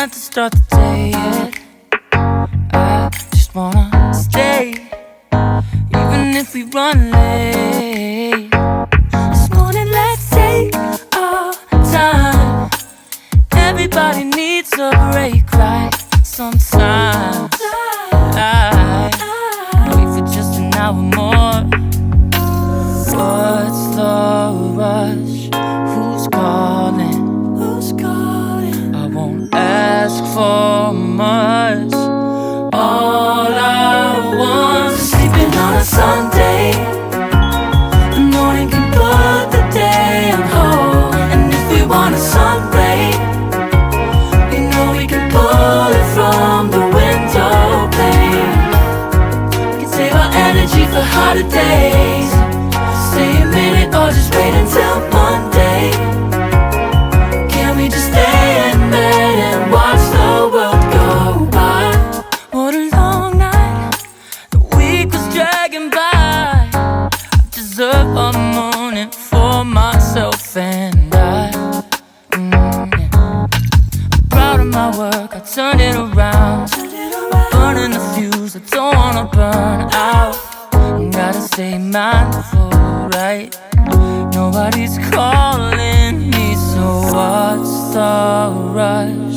have to start the day yet. I just wanna stay, even if we run late. This morning, let's take our time. Everybody needs a break, right? Sometimes I wait for just an hour more. What's the rush? Who's calling? Who's calling? I won't ask for much. All I want is sleeping on a Sunday. The morning can put the day on hold. And if we want a sun ray, you know we can pull it from the window pane. We can save our energy for hotter days. Stay a minute or just wait until Monday. Can we just stay in bed and watch the world go by? What a long night, the week was dragging by. I deserve a morning for myself and I. I'm proud of my work, I turned it around. Burning the fuse, I don't wanna burn out. Gotta stay mindful, right? Nobody's calling me, so what's the rush?